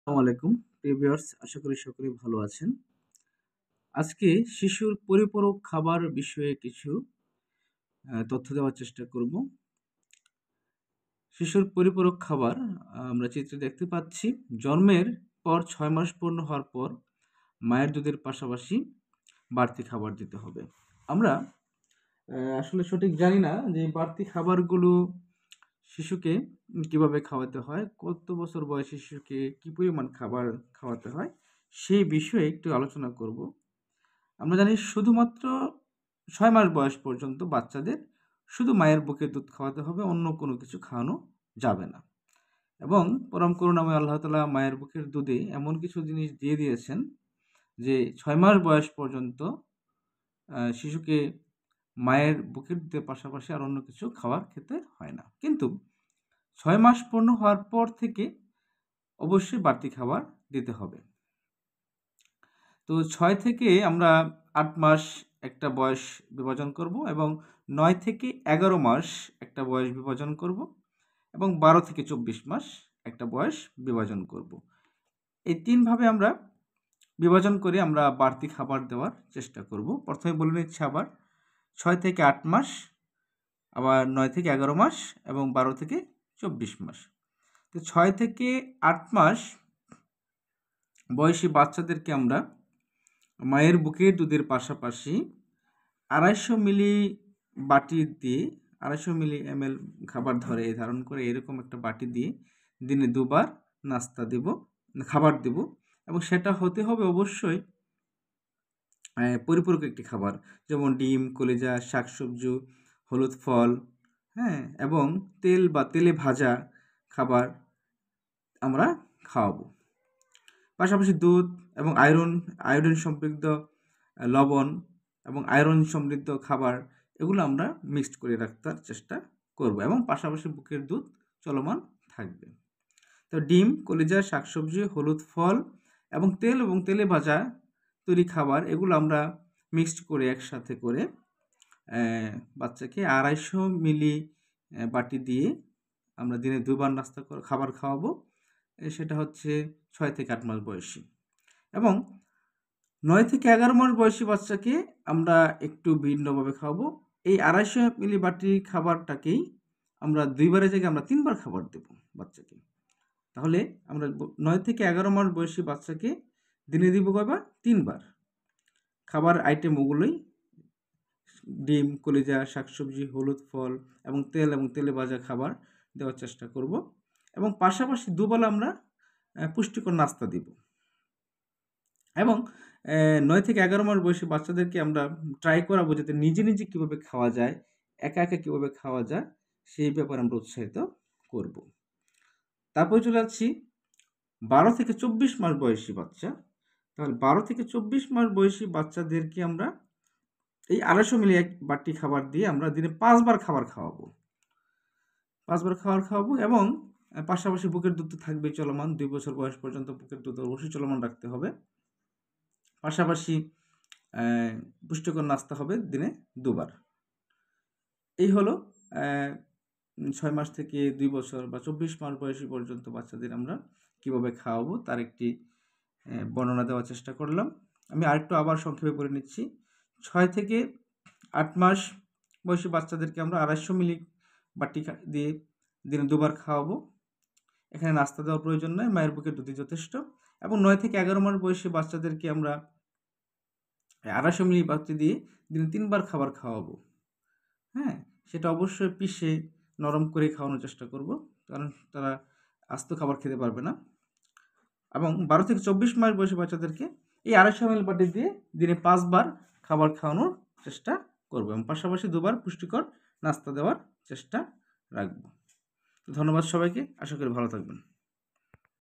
আসসালামু আলাইকুম প্রিয় ভিউয়ার্স, আশা করি সকলেই ভালো আছেন। আজকে শিশুর পরিপূরক খাবার বিষয়ে কিছু তথ্য দেওয়ার চেষ্টা করব। শিশুর পরিপূরক খাবার আমরা চিত্রে দেখতে পাচ্ছি। জন্মের পর ৬ মাস পূর্ণ হওয়ার পর মায়ের দুধের পাশাপাশি বাড়তি খাবার দিতে হবে। আমরা আসলে সঠিক জানি না যে বাড়তি খাবারগুলো শিশুকে কিভাবে খাওয়াতে হয়, কত বছর বয়সী শিশুকে কি পরিমাণ খাবার খাওয়াতে হয়, সেই বিষয়ে একটু আলোচনা করব। আমরা জানি শুধুমাত্র ৬ মাস বয়স পর্যন্ত বাচ্চাদের শুধু মায়ের বুকের দুধ খাওয়াতে হবে, অন্য কোনো কিছু খাওয়ানো যাবে না। এবং পরম করুণাময় আল্লাহ তাআলা মায়ের বুকের দুধে এমন কিছু জিনিস দিয়ে দিয়েছেন যে ৬ মাস বয়স পর্যন্ত শিশুকে মায়ের বুকের দুধের পাশাপাশি আর অন্য কিছু খাবার খেতে হয় না। কিন্তু ৬ মাস পূর্ণ হওয়ার পর থেকে অবশ্যই বাড়তি খাবার দিতে হবে। তো ৬ থেকে আমরা ৮ মাস একটা বয়স বিভাজন করব এবং ৯ থেকে ১১ মাস একটা বয়স বিভাজন করব এবং ১২ থেকে ২৪ মাস একটা বয়স বিভাজন করব। এই ৩ ভাবে আমরা বিভাজন করে আমরা বাড়তি খাবার দেওয়ার চেষ্টা করব। প্রথমে বলে নিচ্ছি আবার ৬ থেকে ৮ মাস, আবার ৯ থেকে ১১ মাস এবং ১২ থেকে ২৪ মাস। তো ৬ থেকে ৮ মাস বয়সী বাচ্চাদেরকে আমরা মায়ের বুকের দুধের পাশাপাশি ২৫০ মিলি বাটি দিয়ে ২৫০ মিলি ml খাবার ধারণ করে এরকম একটা বাটি দিয়ে দিনে ২ বার নাস্তা দেব, খাবার দেব এবং সেটা হতে হবে অবশ্যই পরিপূরক একটি খাবার। যেমন ডিম, কলিজা, শাকসবজি, হলুদ ফল, হ্যাঁ? এবং তেল বা তেলে ভাজা খাবার আমরা খাওয়াবো। পাশাপাশি দুধ এবং আয়োডিন সমৃদ্ধ লবণ এবং আয়রন সমৃদ্ধ খাবার এগুলো আমরা মিক্সড করে রাখার চেষ্টা করব এবং পাশাপাশি বুকের দুধ চলমান থাকবে। তো ডিম, কলিজা, শাকসবজি, হলুদ ফল এবং তেলে ভাজা তৈরি খাবার এগুলো আমরা মিক্সড করে একসাথে করে বাচ্চাকে ২৫০ মিলি বাটি দিয়ে আমরা দিনে ২ বার খাবার খাওয়াবো। সেটা হচ্ছে ৬ থেকে ৮ মাস বয়সী এবং ৯ থেকে ১১ মাস বয়সী বাচ্চাকে আমরা একটু ভিন্নভাবে খাওয়াবো। এই ২৫০ মিলি বাটি খাবারটাকেই আমরা ২ বারের জায়গায় আমরা ৩ বার খাবার দেব বাচ্চাকে। তাহলে আমরা ৯ থেকে ১১ মাস বয়সী বাচ্চাকে দিনে দিব কয়বার? ৩ বার। খাবার আইটেম ওগুলোই ডিম, কলিজা, শাকসবজি, হলুদ ফল এবং তেলে ভাজা খাবার দেওয়ার চেষ্টা করব এবং পাশাপাশি দুবেলা আমরা পুষ্টিকর নাস্তা দিব এবং ৯ থেকে ১১ মাস বয়সী বাচ্চাদেরকে আমরা ট্রাই করাবো যাতে নিজে কীভাবে খাওয়া যায়, একা কীভাবে খাওয়া যায় সেই ব্যাপারে আমরা উৎসাহিত করব। তারপরে চলে যাচ্ছি ১২ থেকে ২৪ মাস বয়সী বাচ্চা। তাহলে ১২ থেকে ২৪ মাস বয়সী বাচ্চাদেরকে আমরা এই ২৫০ মিলি এক বাটি খাবার দিয়ে আমরা দিনে ৫ বার খাবার খাওয়াবো। ৫ বার খাবার খাওয়াবো এবং পাশাপাশি বুকের দুধ তো থাকবেই চলমান। ২ বছর বয়স পর্যন্ত বুকের দুধ অবশ্যই চলমান রাখতে হবে। পাশাপাশি পুষ্টিকর নাস্তা হবে দিনে ২ বার। এই হলো ৬ মাস থেকে ২ বছর বা ২৪ মাস বয়সী পর্যন্ত বাচ্চাদের আমরা কীভাবে খাওয়াবো তার একটি বর্ণনা দেওয়ার চেষ্টা করলাম। আমি আরেকটু আবার সংক্ষেপে বলে নিচ্ছি। ৬ থেকে ৮ মাস বয়সী বাচ্চাদেরকে আমরা ২৫০ মিলি বাটি দিয়ে দিনে ২ বার খাওয়াবো। এখানে নাস্তা দেওয়ার প্রয়োজন নয়, মায়ের বুকের দুধই যথেষ্ট এবং ৯ থেকে ১১ মাস বয়সী বাচ্চাদেরকে আমরা ২৫০ মিলি বাটি দিয়ে দিনে ৩ বার খাবার খাওয়াবো। হ্যাঁ? সেটা অবশ্যই পিষে নরম করে খাওয়ানোর চেষ্টা করব, কারণ তারা আস্ত খাবার খেতে পারবে না এবং ১২ থেকে ২৪ মাস বয়সী বাচ্চাদেরকে এই ২৫০ মিলি বাটি দিয়ে দিনে ৫ বার খাবার খাওয়ানোর চেষ্টা করব এবং পাশাপাশি ২ বার পুষ্টিকর নাস্তা দেওয়ার চেষ্টা রাখব। ধন্যবাদ সবাইকে। আশা করি ভালো থাকবেন।